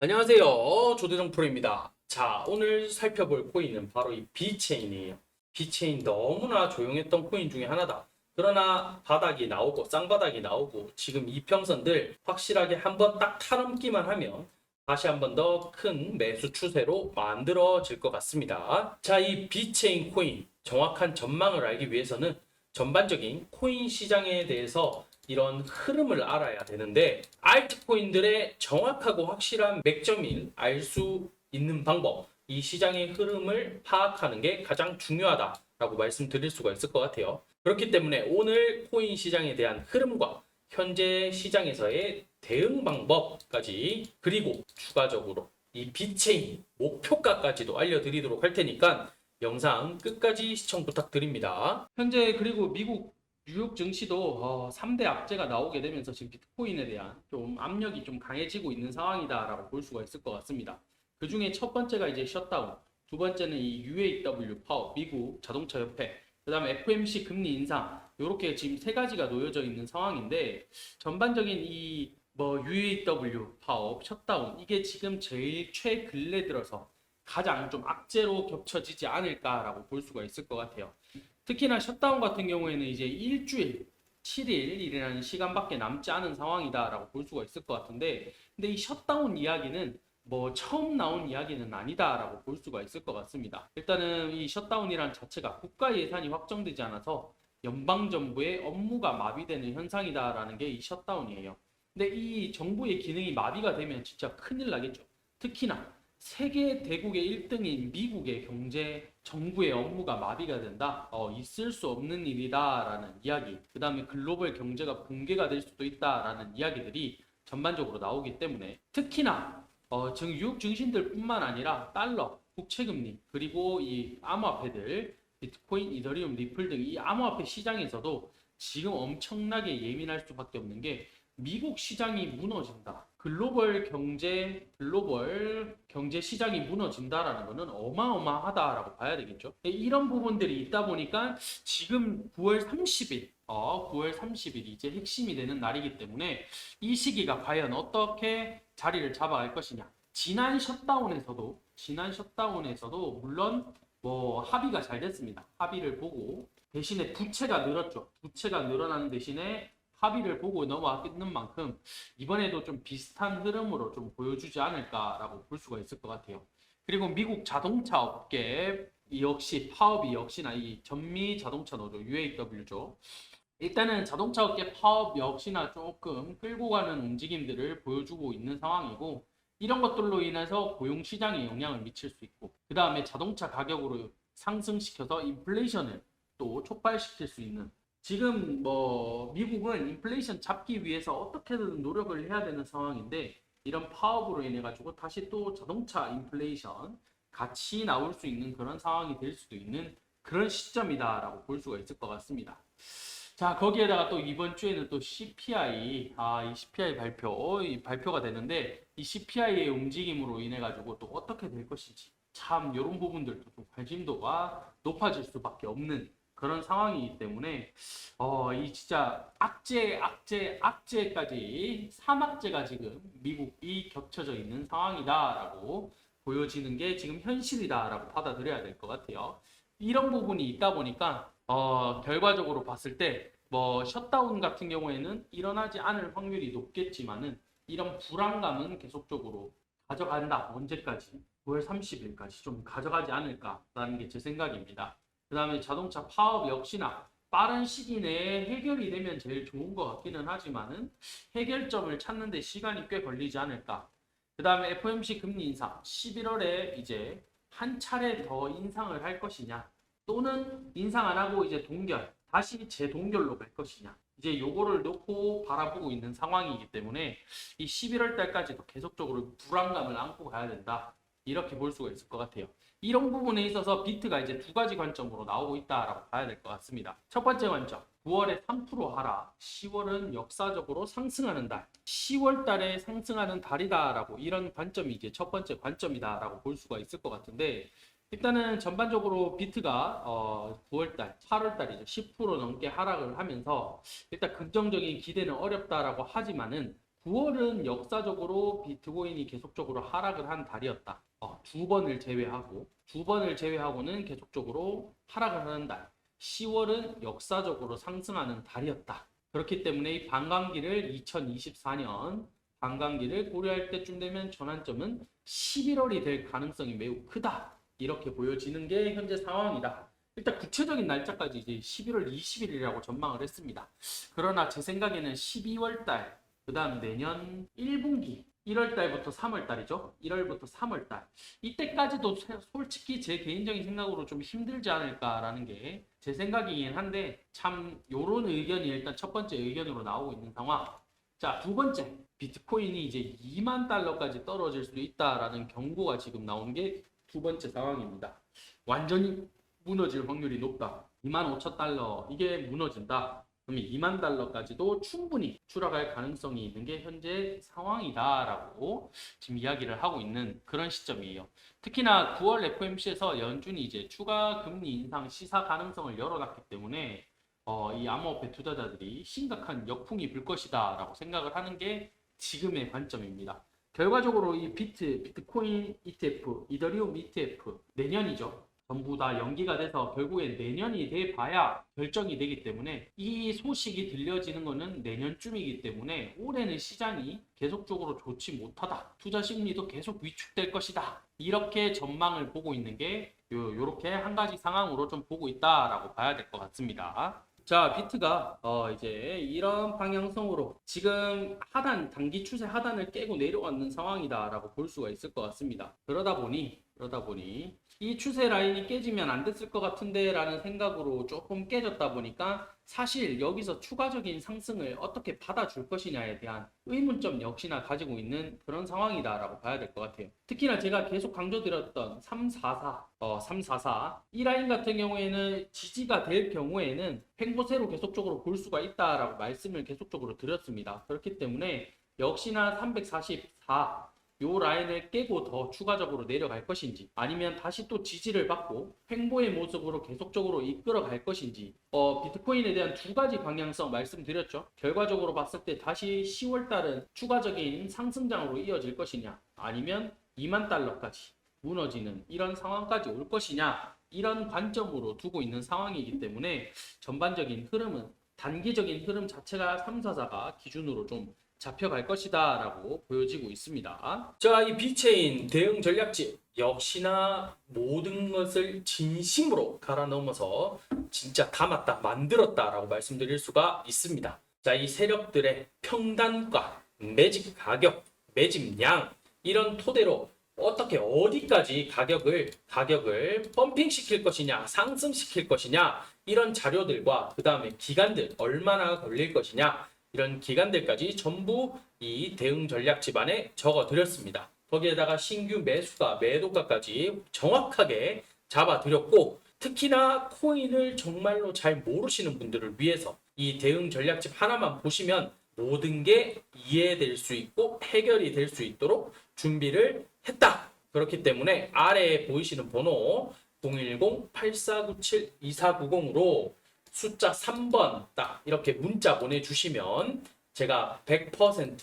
안녕하세요. 조대정 프로입니다. 자, 오늘 살펴볼 코인은 바로 이 비체인이에요. 비체인 너무나 조용했던 코인 중에 하나다. 그러나 바닥이 나오고 쌍바닥이 나오고 지금 이평선들 확실하게 한번 딱 탈넘기만 하면 다시 한번 더 큰 매수 추세로 만들어질 것 같습니다. 자, 이 비체인 코인 정확한 전망을 알기 위해서는 전반적인 코인 시장에 대해서 이런 흐름을 알아야 되는데 알트코인들의 정확하고 확실한 맥점을 알 수 있는 방법, 이 시장의 흐름을 파악하는 게 가장 중요하다라고 말씀드릴 수가 있을 것 같아요. 그렇기 때문에 오늘 코인 시장에 대한 흐름과 현재 시장에서의 대응 방법까지, 그리고 추가적으로 이 비체인 목표가까지도 알려드리도록 할 테니까 영상 끝까지 시청 부탁드립니다. 현재 그리고 미국 뉴욕 증시도 3대 악재가 나오게 되면서 지금 비트코인에 대한 좀 압력이 좀 강해지고 있는 상황이다라고 볼 수가 있을 것 같습니다. 그 중에 첫 번째가 이제 셧다운, 두 번째는 이 UAW 파업, 미국 자동차 협회, 그 다음에 FOMC 금리 인상, 이렇게 지금 세 가지가 놓여져 있는 상황인데, 전반적인 이 UAW 파업, 셧다운, 이게 지금 제일 최근래 들어서 가장 좀 악재로 겹쳐지지 않을까라고 볼 수가 있을 것 같아요. 특히나 셧다운 같은 경우에는 이제 일주일, 7일이라는 시간밖에 남지 않은 상황이다라고 볼 수가 있을 것 같은데, 근데 이 셧다운 이야기는 처음 나온 이야기는 아니다라고 볼 수가 있을 것 같습니다. 일단은 이 셧다운이란 자체가 국가 예산이 확정되지 않아서 연방정부의 업무가 마비되는 현상이다라는 게 이 셧다운이에요. 근데 이 정부의 기능이 마비가 되면 진짜 큰일 나겠죠. 특히나 세계 대국의 1등인 미국의 경제, 정부의 업무가 마비가 된다? 있을 수 없는 일이다라는 이야기, 그 다음에 글로벌 경제가 붕괴가 될 수도 있다라는 이야기들이 전반적으로 나오기 때문에, 특히나 지금 유럽 증신들뿐만 아니라 달러, 국채금리, 그리고 이 암호화폐들, 비트코인, 이더리움, 리플 등 이 암호화폐 시장에서도 지금 엄청나게 예민할 수밖에 없는 게, 미국 시장이 무너진다, 글로벌 경제 시장이 무너진다라는 것은 어마어마하다라고 봐야 되겠죠. 이런 부분들이 있다 보니까 지금 9월 30일, 9월 30일이 이제 핵심이 되는 날이기 때문에 이 시기가 과연 어떻게 자리를 잡아갈 것이냐. 지난 셧다운에서도 물론 합의가 잘 됐습니다. 합의를 보고 대신에 부채가 늘었죠. 부채가 늘어나는 대신에 합의를 보고 넘어왔는 만큼 이번에도 좀 비슷한 흐름으로 좀 보여주지 않을까라고 볼 수가 있을 것 같아요. 그리고 미국 자동차 업계 역시 파업이 역시나 이 전미 자동차 노조 UAW죠. 일단은 자동차 업계 파업 역시나 조금 끌고 가는 움직임들을 보여주고 있는 상황이고, 이런 것들로 인해서 고용 시장에 영향을 미칠 수 있고, 그 다음에 자동차 가격으로 상승시켜서 인플레이션을 또 촉발시킬 수 있는, 지금 미국은 인플레이션 잡기 위해서 어떻게든 노력을 해야 되는 상황인데, 이런 파업으로 인해 가지고 다시 또 자동차 인플레이션 같이 나올 수 있는 그런 상황이 될 수도 있는 그런 시점이다라고 볼 수가 있을 것 같습니다. 자, 거기에다가 또 이번 주에는 또 CPI, 이 CPI 발표가 되는데, 이 CPI의 움직임으로 인해 가지고 또 어떻게 될 것인지, 참 이런 부분들도 좀 관심도가 높아질 수밖에 없는 그런 상황이기 때문에, 이 진짜 악재까지 3악재가 지금 미국이 겹쳐져 있는 상황이다라고 보여지는 게 지금 현실이다라고 받아들여야 될 것 같아요. 이런 부분이 있다 보니까 결과적으로 봤을 때 셧다운 같은 경우에는 일어나지 않을 확률이 높겠지만은, 이런 불안감은 계속적으로 가져간다. 언제까지? 9월 30일까지 좀 가져가지 않을까라는 게 제 생각입니다. 그 다음에 자동차 파업 역시나 빠른 시기 내에 해결이 되면 제일 좋은 것 같기는 하지만은, 해결점을 찾는 데 시간이 꽤 걸리지 않을까. 그 다음에 FOMC 금리 인상 11월에 이제 한 차례 더 인상을 할 것이냐, 또는 인상 안 하고 이제 다시 재동결로 갈 것이냐, 이제 요거를 놓고 바라보고 있는 상황이기 때문에 이 11월 달까지도 계속적으로 불안감을 안고 가야 된다, 이렇게 볼 수가 있을 것 같아요. 이런 부분에 있어서 비트가 이제 두 가지 관점으로 나오고 있다라고 봐야 될 것 같습니다. 첫 번째 관점, 9월에 3% 하락, 10월은 역사적으로 상승하는 달, 10월 달에 상승하는 달이다라고, 이런 관점이 이제 첫 번째 관점이다라고 볼 수가 있을 것 같은데, 일단은 전반적으로 비트가 9월달, 8월달이죠. 10% 넘게 하락을 하면서 일단 긍정적인 기대는 어렵다라고 하지만은, 9월은 역사적으로 비트코인이 계속적으로 하락을 한 달이었다. 두 번을 제외하고는 계속적으로 하락을 하는 달. 10월은 역사적으로 상승하는 달이었다. 그렇기 때문에 이 반감기를 2024년 반감기를 고려할 때쯤 되면 전환점은 11월이 될 가능성이 매우 크다. 이렇게 보여지는 게 현재 상황이다. 일단 구체적인 날짜까지 이제 11월 20일이라고 전망을 했습니다. 그러나 제 생각에는 12월 달, 그 다음 내년 1분기, 1월 달부터 3월 달이죠. 1월부터 3월 달. 이때까지도 솔직히 제 개인적인 생각으로 좀 힘들지 않을까라는 게 제 생각이긴 한데, 참 요런 의견이 일단 첫 번째 의견으로 나오고 있는 상황. 자, 두 번째, 비트코인이 이제 2만 달러까지 떨어질 수도 있다라는 경고가 지금 나오는 게 두 번째 상황입니다. 완전히 무너질 확률이 높다. 2만 5천 달러 이게 무너진다. 그러면 2만 달러까지도 충분히 추락할 가능성이 있는 게 현재 상황이다라고 지금 이야기를 하고 있는 그런 시점이에요. 특히나 9월 FOMC에서 연준이 이제 추가 금리 인상 시사 가능성을 열어놨기 때문에 이 암호화폐 투자자들이 심각한 역풍이 불 것이다라고 생각을 하는 게 지금의 관점입니다. 결과적으로 이 비트코인 ETF, 이더리움 ETF 내년이죠. 전부 다 연기가 돼서 결국엔 내년이 돼봐야 결정이 되기 때문에 이 소식이 들려지는 것은 내년쯤이기 때문에 올해는 시장이 계속적으로 좋지 못하다. 투자 심리도 계속 위축될 것이다. 이렇게 전망을 보고 있는 게 요렇게 한 가지 상황으로 좀 보고 있다라고 봐야 될 것 같습니다. 자, 비트가 이제 이런 방향성으로 지금 단기 추세 하단을 깨고 내려왔는 상황이다라고 볼 수가 있을 것 같습니다. 그러다 보니 이 추세 라인이 깨지면 안 됐을 것 같은데 라는 생각으로 조금 깨졌다 보니까 사실 여기서 추가적인 상승을 어떻게 받아줄 것이냐에 대한 의문점 역시나 가지고 있는 그런 상황이다라고 봐야 될 것 같아요. 특히나 제가 계속 강조드렸던 344 이 라인 같은 경우에는 지지가 될 경우에는 횡보세로 계속적으로 볼 수가 있다라고 말씀을 계속적으로 드렸습니다. 그렇기 때문에 역시나 344 요 라인을 깨고 더 추가적으로 내려갈 것인지 아니면 다시 또 지지를 받고 횡보의 모습으로 계속적으로 이끌어 갈 것인지 비트코인에 대한 두 가지 방향성 말씀드렸죠. 결과적으로 봤을 때 다시 10월 달은 추가적인 상승장으로 이어질 것이냐 아니면 2만 달러까지 무너지는 이런 상황까지 올 것이냐 이런 관점으로 두고 있는 상황이기 때문에 전반적인 흐름은 단기적인 흐름 자체가 344가 기준으로 좀 잡혀갈 것이다 라고 보여지고 있습니다. 자, 이 비체인 대응 전략집 역시나 모든 것을 진심으로 갈아 넣어서 진짜 담았다 만들었다 라고 말씀드릴 수가 있습니다. 자, 이 세력들의 평단가, 매집 가격, 매집량 이런 토대로 어떻게 어디까지 가격을 펌핑 시킬 것이냐 상승시킬 것이냐 이런 자료들과 그 다음에 기간들 얼마나 걸릴 것이냐 이런 기간들까지 전부 이 대응 전략 집안에 적어 드렸습니다. 거기에다가 신규 매수가, 매도가까지 정확하게 잡아 드렸고 특히나 코인을 정말로 잘 모르시는 분들을 위해서 이 대응 전략집 하나만 보시면 모든 게 이해될 수 있고 해결이 될 수 있도록 준비를 했다. 그렇기 때문에 아래에 보이시는 번호 010-8497-2490으로 숫자 3번 딱 이렇게 문자 보내주시면 제가 100%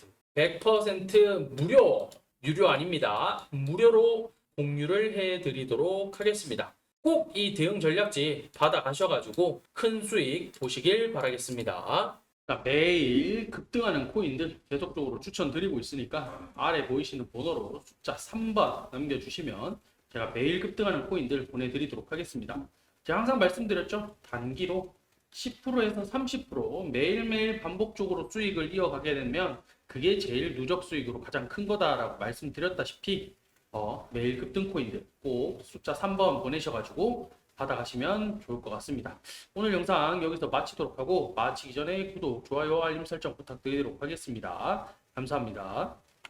유료 아닙니다. 무료로 공유를 해드리도록 하겠습니다. 꼭 이 대응 전략집 받아가셔가지고 큰 수익 보시길 바라겠습니다. 자, 매일 급등하는 코인들 계속적으로 추천드리고 있으니까 아래 보이시는 번호로 숫자 3번 남겨주시면 제가 매일 급등하는 코인들 보내드리도록 하겠습니다. 제가 항상 말씀드렸죠. 단기로 10%에서 30% 매일매일 반복적으로 수익을 이어가게 되면 그게 제일 누적 수익으로 가장 큰 거다라고 말씀드렸다시피 매일 급등 코인들 꼭 숫자 3번 보내셔가지고 받아가시면 좋을 것 같습니다. 오늘 영상 여기서 마치도록 하고 마치기 전에 구독, 좋아요, 알림 설정 부탁드리도록 하겠습니다. 감사합니다.